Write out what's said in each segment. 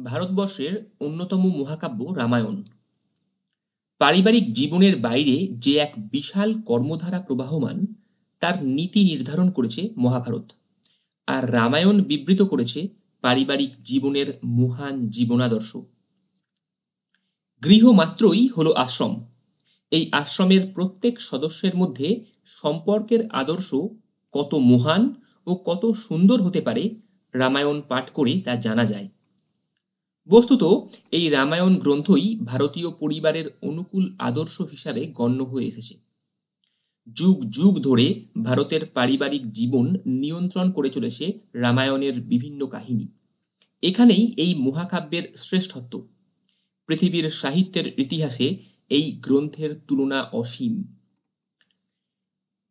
ভারতবর্ষের অন্যতম মহাকাব্য রামায়ণ। পারিবারিক জীবনের বাইরে যে এক বিশাল কর্মধারা প্রবাহমান, তার নীতি নির্ধারণ করেছে মহাভারত। আর রামায়ণ বিবৃত করেছে পারিবারিক জীবনের মহান জীবনাদর্শ। গৃহ মাত্রই হলো আশ্রম। এই আশ্রমের প্রত্যেক সদস্যের মধ্যে সম্পর্কের আদর্শ কত মহান ও কত সুন্দর হতে পারে, রামায়ণ পাঠ করে তা জানা যায়। বস্তুত এই রামায়ণ গ্রন্থই ভারতীয় পরিবারের অনুকূল আদর্শ হিসাবে গণ্য হয়ে এসেছে। যুগ যুগ ধরে ভারতের পারিবারিক জীবন নিয়ন্ত্রণ করে চলেছে রামায়ণের বিভিন্ন কাহিনী। এখানেই এই মহাকাব্যের শ্রেষ্ঠত্ব। পৃথিবীর সাহিত্যের ইতিহাসে এই গ্রন্থের তুলনা অসীম।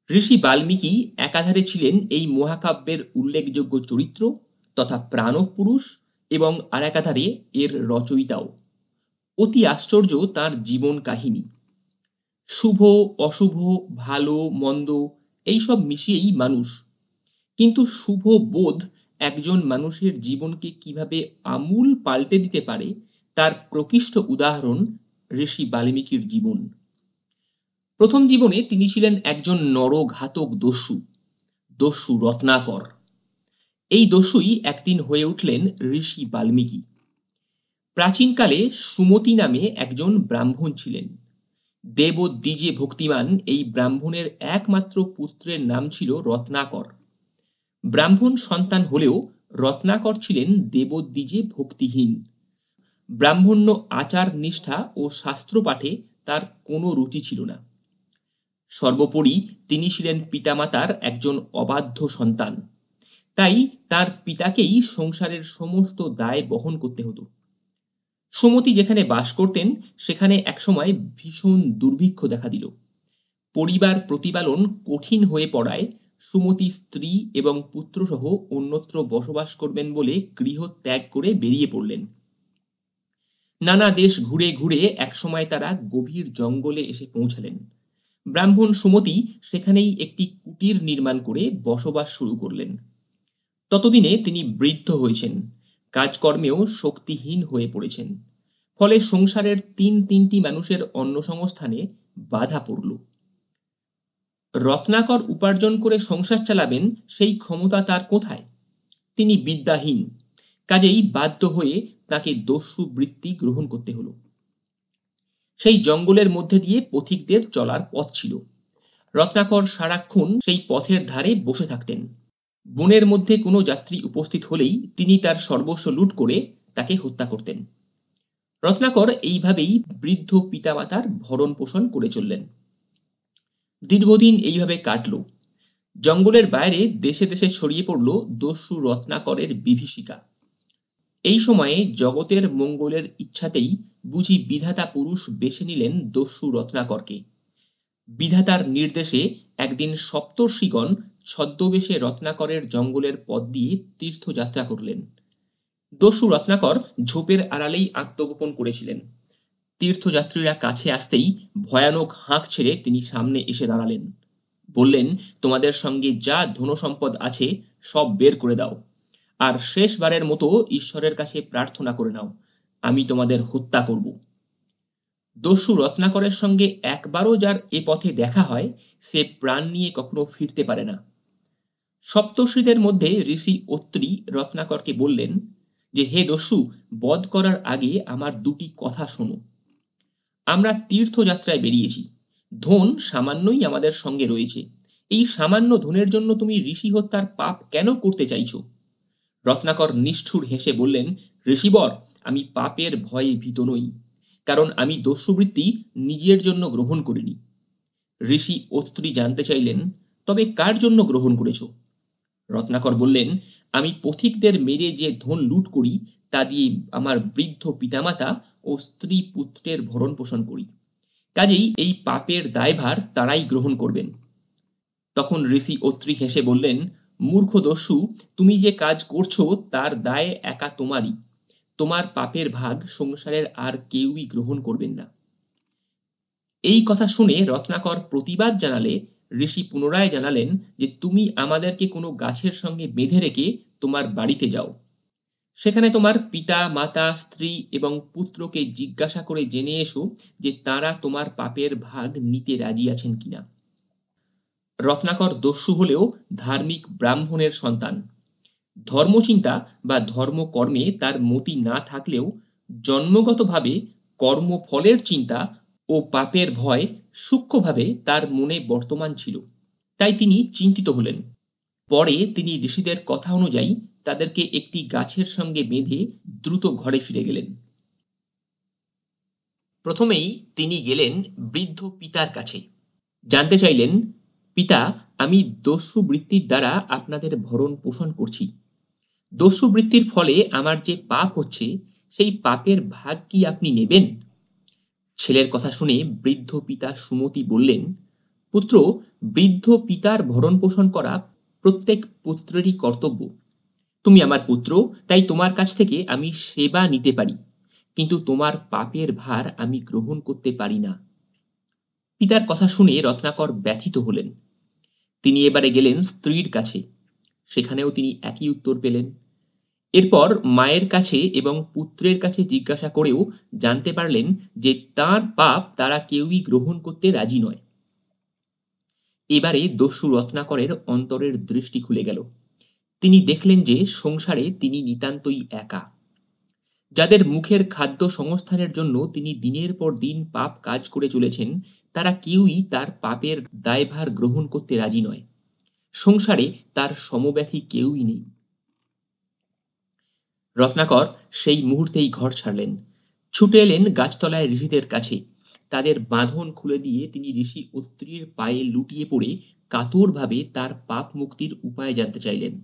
ঋষি বাল্মীকি একাধারে ছিলেন এই মহাকাব্যের উল্লেখযোগ্য চরিত্র তথা প্রাণপুরুষ এবং আর একাধারে এর রচয়িতাও। অতি আশ্চর্য তার জীবন কাহিনী। শুভ অশুভ, ভালো মন্দ এইসব মিশিয়েই মানুষ। কিন্তু শুভ বোধ একজন মানুষের জীবনকে কিভাবে আমূল পাল্টে দিতে পারে, তার প্রকৃষ্ট উদাহরণ ঋষি বাল্মীকির জীবন। প্রথম জীবনে তিনি ছিলেন একজন নরঘাতক দস্যু রত্নাকর। এই দস্যুই একদিন হয়ে উঠলেন ঋষি বাল্মীকি। প্রাচীনকালে সুমতি নামে একজন ব্রাহ্মণ ছিলেন। দেবদ্বিজে ভক্তিমান এই ব্রাহ্মণের একমাত্র পুত্রের নাম ছিল রত্নাকর। ব্রাহ্মণ সন্তান হলেও রত্নাকর ছিলেন দেবদ্বিজে ভক্তিহীন। ব্রাহ্মণ্য আচার নিষ্ঠা ও শাস্ত্র পাঠে তার কোনো রুচি ছিল না। সর্বোপরি তিনি ছিলেন পিতামাতার একজন অবাধ্য সন্তান। তাই তার পিতাকেই সংসারের সমস্ত দায় বহন করতে হতো। সুমতি যেখানে বাস করতেন সেখানে একসময় ভীষণ দুর্ভিক্ষ দেখা দিল। পরিবার প্রতিপালন কঠিন হয়ে পড়ায় সুমতি স্ত্রী এবং পুত্রসহ অন্যত্র বসবাস করবেন বলে গৃহ ত্যাগ করে বেরিয়ে পড়লেন। নানা দেশ ঘুরে ঘুরে একসময় তারা গভীর জঙ্গলে এসে পৌঁছালেন। ব্রাহ্মণ সুমতি সেখানেই একটি কুটির নির্মাণ করে বসবাস শুরু করলেন। ততদিনে তিনি বৃদ্ধ হয়েছেন, কাজকর্মেও শক্তিহীন হয়ে পড়েছেন। ফলে সংসারের তিনটি মানুষের অন্নসংস্থানে বাধা পড়ল। রত্নাকর উপার্জন করে সংসার চালাবেন সেই ক্ষমতা তার কোথায়? তিনি বিদ্যাহীন, কাজেই বাধ্য হয়ে তাকে দস্যু বৃত্তি গ্রহণ করতে হলো। সেই জঙ্গলের মধ্যে দিয়ে পথিকদের চলার পথ ছিল। রত্নাকর সারাক্ষণ সেই পথের ধারে বসে থাকতেন। বনের মধ্যে কোনো যাত্রী উপস্থিত হলেই তিনি তার সর্বস্ব লুট করে তাকে হত্যা করতেন। রত্নাকর এইভাবেই বৃদ্ধ পিতামাতার ভরণ পোষণ করে চললেন। দীর্ঘদিন এইভাবে কাটল। জঙ্গলের বাইরে দেশে দেশে ছড়িয়ে পড়ল দস্যু রত্নাকরের বিভীষিকা। এই সময়ে জগতের মঙ্গলের ইচ্ছাতেই বুঝি বিধাতা পুরুষ বেছে নিলেন দস্যু রত্নাকরকে। বিধাতার নির্দেশে একদিন সপ্তর্ষিগণ ছদ্মবেশে রত্নাকরের জঙ্গলের পথ দিয়ে তীর্থযাত্রা করলেন। দস্যু রত্নাকর ঝোপের আড়ালেই আত্মগোপন করেছিলেন। তীর্থযাত্রীরা কাছে আসতেই ভয়ানক হাঁক ছেড়ে তিনি সামনে এসে দাঁড়ালেন। বললেন, তোমাদের সঙ্গে যা ধনসম্পদ আছে সব বের করে দাও, আর শেষবারের মতো ঈশ্বরের কাছে প্রার্থনা করে নাও, আমি তোমাদের হত্যা করব। দস্যু রত্নাকরের সঙ্গে একবারও যার এ পথে দেখা হয় সে প্রাণ নিয়ে কখনো ফিরতে পারে না। সপ্তর্ষিদের মধ্যে ঋষি অত্রি রত্নাকরকে বললেন যে, হে দস্যু, বধ করার আগে আমার দুটি কথা শোনো। আমরা তীর্থযাত্রায় বেরিয়েছি, ধন সামান্যই আমাদের সঙ্গে রয়েছে। এই সামান্য ধনের জন্য তুমি ঋষি হত্যার পাপ কেন করতে চাইছো? রত্নাকর নিষ্ঠুর হেসে বললেন, ঋষিবর, আমি পাপের ভয়ে ভীত নই, কারণ আমি দস্যুবৃত্তি নিজের জন্য গ্রহণ করিনি। ঋষি অত্রি জানতে চাইলেন, তবে কার জন্য গ্রহণ করেছ? রত্নাকর বললেন, আমি পথিকদের মেরে যে ধন লুট করি তা দিয়ে আমার বৃদ্ধ পিতামাতা ও স্ত্রী পুত্রের ভরণ পোষণ করি, কাজেই এই পাপের দায়ভার তারাই গ্রহণ করবেন। তখন ঋষি অত্রি হেসে বললেন, মূর্খ দস্যু, তুমি যে কাজ করছো তার দায় একা তোমারই। তোমার পাপের ভাগ সংসারের আর কেউই গ্রহণ করবেন না। এই কথা শুনে রত্নাকর প্রতিবাদ জানালে ঋষি পুনরায় জানালেন যে, তুমি আমাদেরকে কোনো গাছের সঙ্গে বেঁধে রেখে তোমার বাড়িতে যাও। সেখানে তোমার পিতা, মাতা, স্ত্রী এবং পুত্রকে জিজ্ঞাসা করে জেনে এসো যে তারা তোমার পাপের ভাগ নিতে রাজি আছেন কিনা। রত্নাকর দস্যু হলেও ধার্মিক ব্রাহ্মণের সন্তান। ধর্মচিন্তা বা ধর্মকর্মে তার মতি না থাকলেও জন্মগতভাবে কর্মফলের চিন্তা ও পাপের ভয় সূক্ষ্মভাবে তার মনে বর্তমান ছিল। তাই তিনি চিন্তিত হলেন। পরে তিনি ঋষিদের কথা অনুযায়ী তাদেরকে একটি গাছের সঙ্গে বেঁধে দ্রুত ঘরে ফিরে গেলেন। প্রথমেই তিনি গেলেন বৃদ্ধ পিতার কাছে। জানতে চাইলেন, পিতা, আমি দস্যু বৃত্তির দ্বারা আপনাদের ভরণ পোষণ করছি। দস্যু বৃত্তির ফলে আমার যে পাপ হচ্ছে, সেই পাপের ভাগ কি আপনি নেবেন? ছেলের কথা শুনে বৃদ্ধ পিতা সুমতি বললেন, পুত্র, বৃদ্ধ পিতার ভরণ পোষণ করা প্রত্যেক পুত্রেরই কর্তব্য। তুমি আমার পুত্র, তাই তোমার কাছ থেকে আমি সেবা নিতে পারি, কিন্তু তোমার পাপের ভার আমি গ্রহণ করতে পারি না। পিতার কথা শুনে রত্নাকর ব্যথিত হলেন। তিনি এবারে গেলেন স্ত্রীর কাছে। সেখানেও তিনি একই উত্তর পেলেন। এরপর মায়ের কাছে এবং পুত্রের কাছে জিজ্ঞাসা করেও জানতে পারলেন যে তার পাপ তারা কেউই গ্রহণ করতে রাজি নয়। এবারে দস্যু রত্নাকরের অন্তরের দৃষ্টি খুলে গেল। তিনি দেখলেন যে সংসারে তিনি নিতান্তই একা। যাদের মুখের খাদ্য সংস্থানের জন্য তিনি দিনের পর দিন পাপ কাজ করে চলেছেন, তারা কেউই তার পাপের দায়ভার গ্রহণ করতে রাজি নয়। সংসারে তার সমব্যথী কেউই নেই। রত্নাকর সেই মুহূর্তেই ঘর ছাড়লেন। ছুটে এলেন গাছতলায় ঋষিদের কাছে। তাদের বাঁধন খুলে দিয়ে তিনি ঋষি অত্রির পায়ে লুটিয়ে পড়ে কাতরভাবে তার পাপ মুক্তির উপায় জানতে চাইলেন।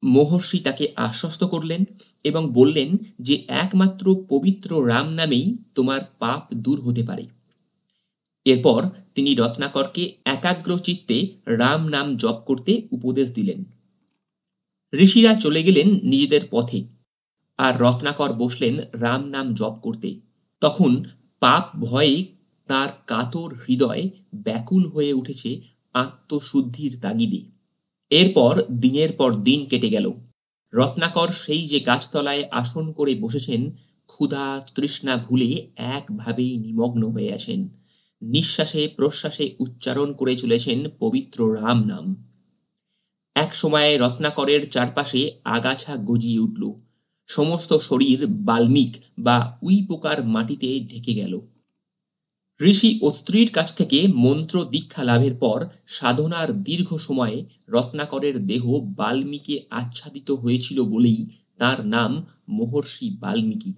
মহর্ষি তাকে আশ্বস্ত করলেন এবং বললেন যে একমাত্র পবিত্র রাম নামেই তোমার পাপ দূর হতে পারে। এরপর তিনি রত্নাকরকে একাগ্র চিত্তে রাম নাম জপ করতে উপদেশ দিলেন। ঋষিরা চলে গেলেন নিজেদের পথে, আর রত্নাকর বসলেন রাম নাম জপ করতে। তখন পাপ ভয়ে তার কাতর হৃদয় ব্যাকুল হয়ে উঠেছে আত্মশুদ্ধির তাগিদে। এরপর দিনের পর দিন কেটে গেল। রত্নাকর সেই যে গাছতলায় আসন করে বসেছেন, ক্ষুধা তৃষ্ণা ভুলে একভাবেই নিমগ্ন হয়ে আছেন। নিঃশ্বাসে প্রশ্বাসে উচ্চারণ করে চলেছেন পবিত্র রাম নাম। এক সময়ে রত্নাকরের চারপাশে আগাছা গজিয়ে উঠল। সমস্ত শরীর বাল্মিক বা উই পোকার মাটিতে ঢেকে গেল। ঋষি অত্রির কাছ থেকে মন্ত্র দীক্ষা লাভের পর সাধনার দীর্ঘ সময়ে রত্নাকরের দেহ বাল্মীকে আচ্ছাদিত হয়েছিল বলেই তার নাম মহর্ষি বাল্মীকি।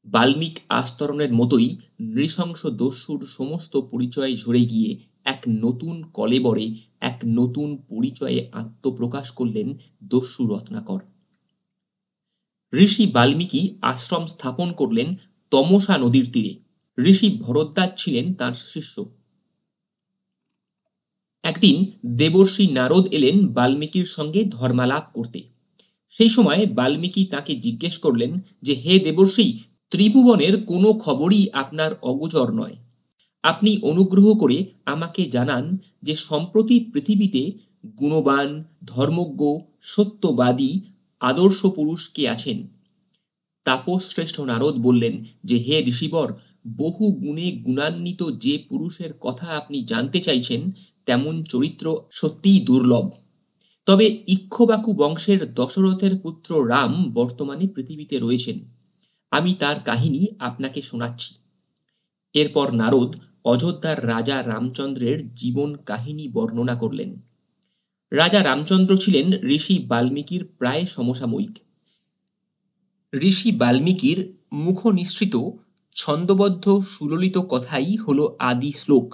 বাল্মীক আস্তরণের মতোই নৃশংস দস্যুর সমস্ত পরিচয় ঝরে গিয়ে এক নতুন কলেবরে এক নতুন পরিচয়ে আত্মপ্রকাশ করলেন দস্যু রত্নাকর। ঋষি বাল্মীকি আশ্রম স্থাপন করলেন তমসা নদীর তীরে। ঋষি ভরদ্বাজ ছিলেন তার শিষ্য। একদিন দেবর্ষি নারদ এলেন বাল্মীকির সঙ্গে ধর্মালাপ করতে। সেই সময় বাল্মীকি তাকে জিজ্ঞেস করলেন যে, হে দেবর্ষি, ত্রিভুবনের কোনো খবরই আপনার অগোচর নয়। আপনি অনুগ্রহ করে আমাকে জানান যে সম্প্রতি পৃথিবীতে গুণবান, ধর্মজ্ঞ, সত্যবাদী, আদর্শ পুরুষ কে আছেন? তাপসশ্রেষ্ঠ নারদ বললেন যে, হে ঋষিবর, বহু গুণে গুণান্বিত যে পুরুষের কথা আপনি জানতে চাইছেন, তেমন চরিত্র সত্যিই দুর্লভ। তবে ইক্ষ্বাকু বংশের দশরথের পুত্র রাম বর্তমানে পৃথিবীতে রয়েছেন। আমি তার কাহিনী আপনাকে শোনাচ্ছি। এরপর নারদ অযোধ্যার রাজা রামচন্দ্রের জীবন কাহিনী বর্ণনা করলেন। রাজা রামচন্দ্র ছিলেন ঋষি বাল্মীকির প্রায় সমসাময়িক। ঋষি বাল্মীকির মুখনিসৃত ছন্দবদ্ধ সুললিত কথাই হল আদি শ্লোক।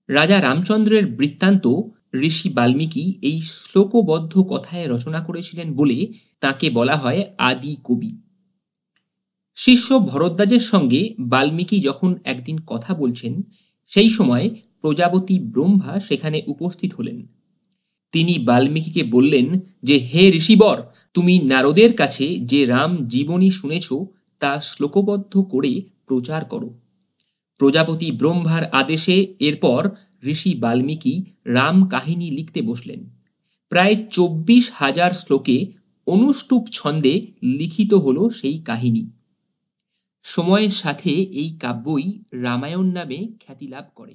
রাজা রামচন্দ্রের বৃত্তান্ত ঋষি বাল্মীকি এই শ্লোকবদ্ধ কথায় রচনা করেছিলেন বলে তাকে বলা হয় আদি কবি। শিষ্য ভরদ্বাজের সঙ্গে বাল্মীকি যখন একদিন কথা বলছেন, সেই সময় প্রজাপতি ব্রহ্মা সেখানে উপস্থিত হলেন। তিনি বাল্মীকিকে বললেন যে, হে ঋষিবর, তুমি নারদের কাছে যে রাম জীবনী শুনেছ তা শ্লোকবদ্ধ করে প্রচার করো। প্রজাপতি ব্রহ্মার আদেশে এরপর ঋষি বাল্মীকি রাম কাহিনী লিখতে বসলেন। প্রায় 24,000 শ্লোকে অনুষ্টুপ ছন্দে লিখিত হল সেই কাহিনী। সময়ের সাথে এই কাব্যই রামায়ণ নামে খ্যাতি লাভ করে।